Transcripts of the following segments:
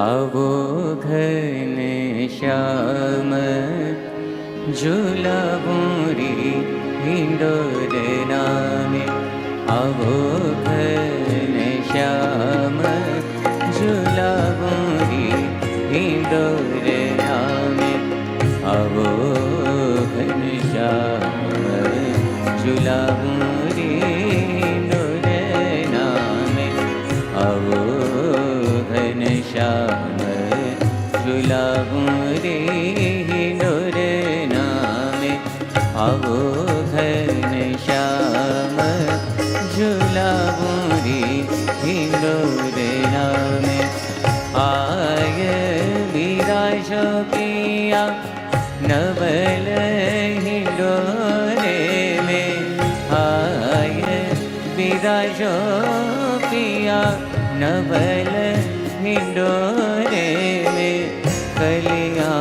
आवो घन श्याम झूलावोरी हिंडोर नामे। आवो घन श्याम झूलावोरी हिंडोर नामे। आवो घन श्याम झूलावोरी हिंडोर नामे। आवो घन श्याम झूलावोरी हिंडोर नामे। आवो घन श्याम झूलावोरी हिंडोर नामे। आय विराजो पिया नवल हिंडोरे में। आय विराजो पिया नवल हिंडोरे में। कलिया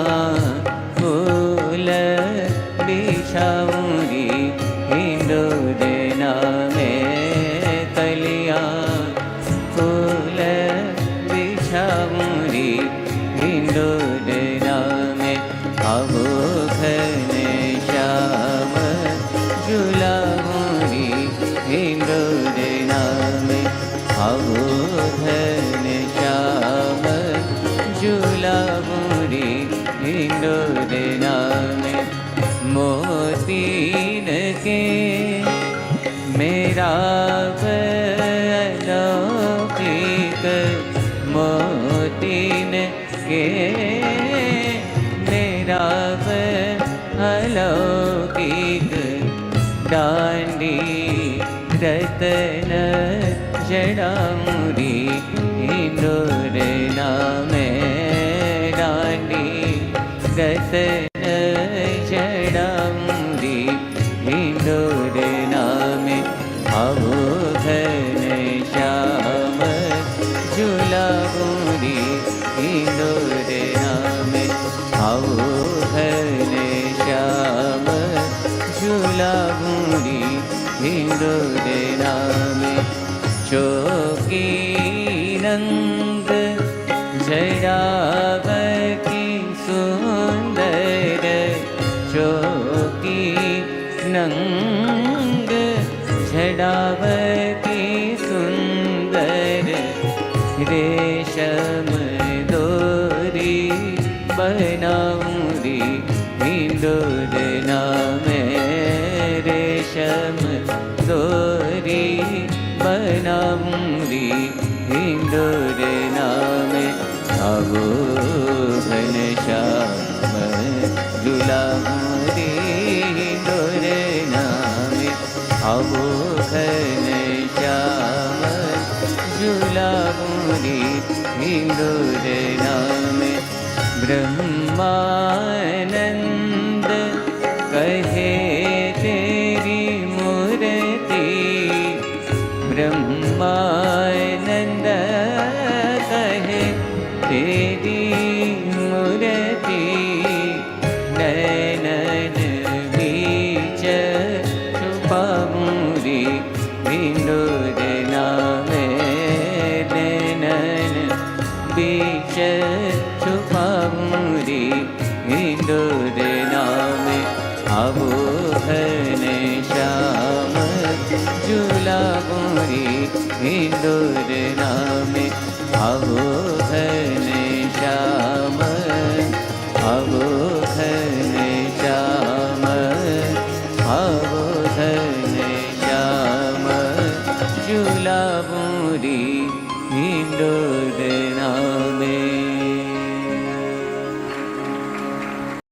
फूल बिछाऊंगी हिंडोर नामे। कलिया फूल बिछाऊंगी हिंडोर नामे। आवो घन श्याम झूलावोरी हिंडोर नामे। आवो घन श्याम झूलावोरी हिंडोर नामे। मोतीन के मेरा अलौकिक। मोतीन के मेरा अलौकिक। डांडी रतन जड़ाऊरी हिंडोर नामे। डांडी रतन जड़ाऊरी हिंडोर नामे। आवो घन श्याम झूलावोरी हिंडोर नामे। आवो घन श्याम झूलावोरी हिंडोर नामे। चौकी रंग जड़ावकी सुंदर। चौकी नंग जड़ावकी सुंदर। रेशम दोरी बनाऊंगी हिंडोर नामे। रेशम दोरी बनाऊंगी हिंडोर नामे। आवो घन श्याम झूलावोरी हिंडोर नामे। आवो घन श्याम झूलावोरी हिंडोर नामे। ब्रह्मानंद कहे तेरी मूर्ति। ब्रह्मानंद कहे तेरी मूर्ति। नैनन बीच छुपाऊंगी हिंडोर नामे। नैनन बीच छुपाऊंगी हिंडोर नामे। आवो घन श्याम झूलावोरी हिंडोर नामे। आवो घन श्याम। आवो घन श्याम। आवो घन श्याम झूलावोरी हिंडोर